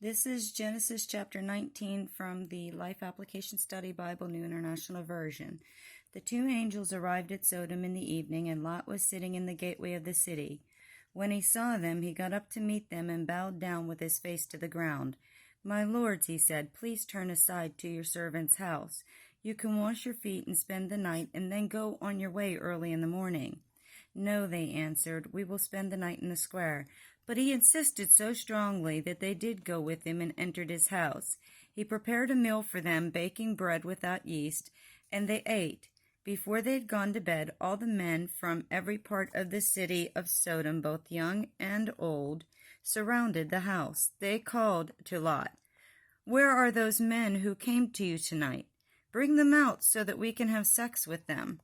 This is Genesis chapter 19 from the Life Application Study Bible New International Version. The two angels arrived at Sodom in the evening, and Lot was sitting in the gateway of the city. When he saw them, he got up to meet them and bowed down with his face to the ground. "My lords," he said, "please turn aside to your servant's house. You can wash your feet and spend the night, and then go on your way early in the morning." "No," they answered, "we will spend the night in the square." But he insisted so strongly that they did go with him and entered his house. He prepared a meal for them, baking bread without yeast, and they ate. Before they had gone to bed, all the men from every part of the city of Sodom, both young and old, surrounded the house. They called to Lot, "Where are those men who came to you tonight? Bring them out so that we can have sex with them."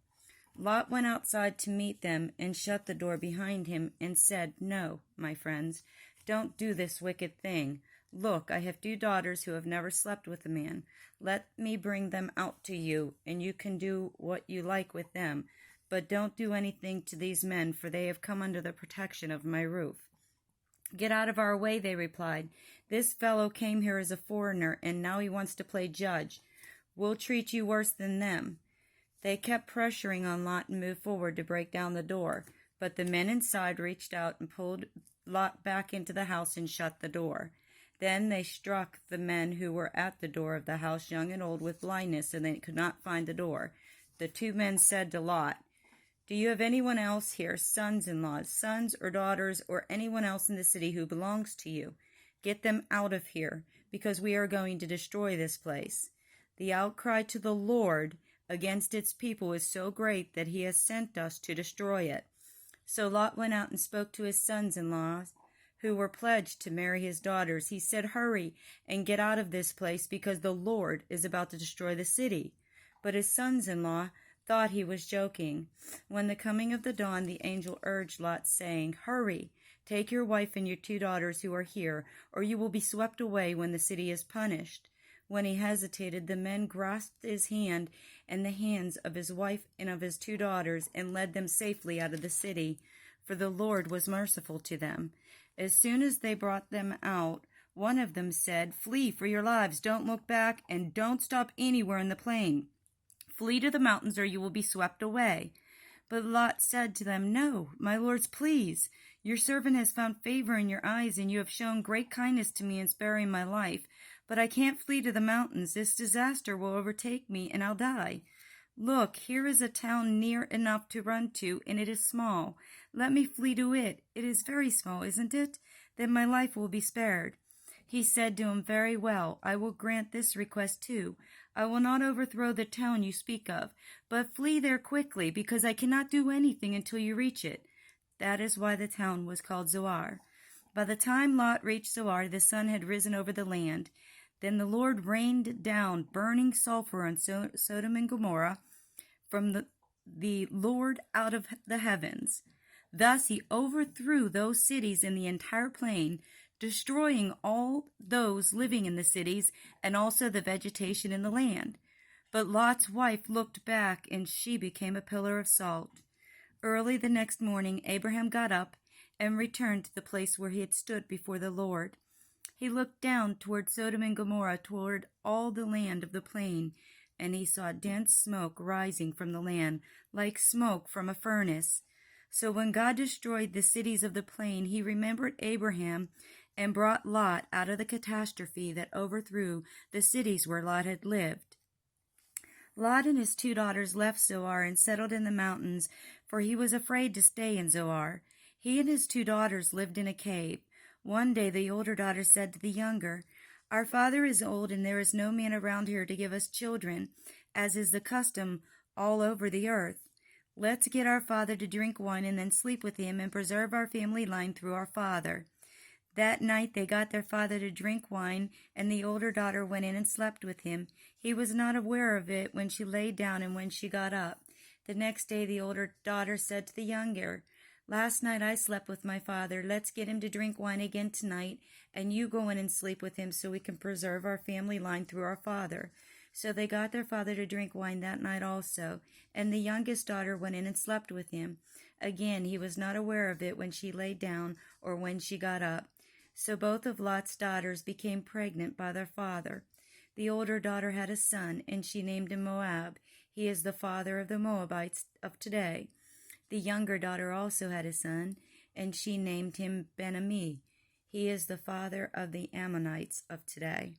Lot went outside to meet them and shut the door behind him and said, "No, my friends, don't do this wicked thing. Look, I have two daughters who have never slept with a man. Let me bring them out to you, and you can do what you like with them. But don't do anything to these men, for they have come under the protection of my roof." "Get out of our way," they replied. "This fellow came here as a foreigner, and now he wants to play judge. We'll treat you worse than them." They kept pressuring on Lot and moved forward to break down the door, but the men inside reached out and pulled Lot back into the house and shut the door. Then they struck the men who were at the door of the house, young and old, with blindness, and they could not find the door. The two men said to Lot, "Do you have anyone else here, sons-in-laws, sons or daughters, or anyone else in the city who belongs to you? Get them out of here, because we are going to destroy this place." The outcry to the Lord against its people is so great that he has sent us to destroy it. So Lot went out and spoke to his sons-in-law, who were pledged to marry his daughters. He said, "Hurry and get out of this place, because the Lord is about to destroy the city." But his sons-in-law thought he was joking. When the coming of the dawn, the angel urged Lot, saying, "Hurry, take your wife and your two daughters who are here, or you will be swept away when the city is punished." When he hesitated, the men grasped his hand and the hands of his wife and of his two daughters and led them safely out of the city, for the Lord was merciful to them. As soon as they brought them out, one of them said, "Flee for your lives, don't look back, and don't stop anywhere in the plain. Flee to the mountains, or you will be swept away." But Lot said to them, "No, my lords, please. Your servant has found favor in your eyes, and you have shown great kindness to me in sparing my life. But I can't flee to the mountains. This disaster will overtake me, and I'll die. Look, here is a town near enough to run to, and it is small. Let me flee to it. It is very small, isn't it? Then my life will be spared." He said to him, "Very well, I will grant this request too. I will not overthrow the town you speak of, but flee there quickly, because I cannot do anything until you reach it." That is why the town was called Zoar. By the time Lot reached Zoar, the sun had risen over the land. Then the Lord rained down burning sulfur on Sodom and Gomorrah from the Lord out of the heavens. Thus he overthrew those cities in the entire plain, destroying all those living in the cities and also the vegetation in the land. But Lot's wife looked back, and she became a pillar of salt. Early the next morning, Abraham got up and returned to the place where he had stood before the Lord. He looked down toward Sodom and Gomorrah, toward all the land of the plain, and he saw dense smoke rising from the land, like smoke from a furnace. So when God destroyed the cities of the plain, he remembered Abraham and brought Lot out of the catastrophe that overthrew the cities where Lot had lived. Lot and his two daughters left Zoar and settled in the mountains, for he was afraid to stay in Zoar. He and his two daughters lived in a cave. One day the older daughter said to the younger, "Our father is old, and there is no man around here to give us children, as is the custom all over the earth. Let's get our father to drink wine and then sleep with him and preserve our family line through our father." That night they got their father to drink wine, and the older daughter went in and slept with him. He was not aware of it when she lay down and when she got up. The next day the older daughter said to the younger, "Last night I slept with my father. Let's get him to drink wine again tonight, and you go in and sleep with him so we can preserve our family line through our father." So they got their father to drink wine that night also, and the youngest daughter went in and slept with him. Again, he was not aware of it when she lay down or when she got up. So both of Lot's daughters became pregnant by their father. The older daughter had a son, and she named him Moab. He is the father of the Moabites of today. The younger daughter also had a son, and she named him Ben-Ammi. He is the father of the Ammonites of today.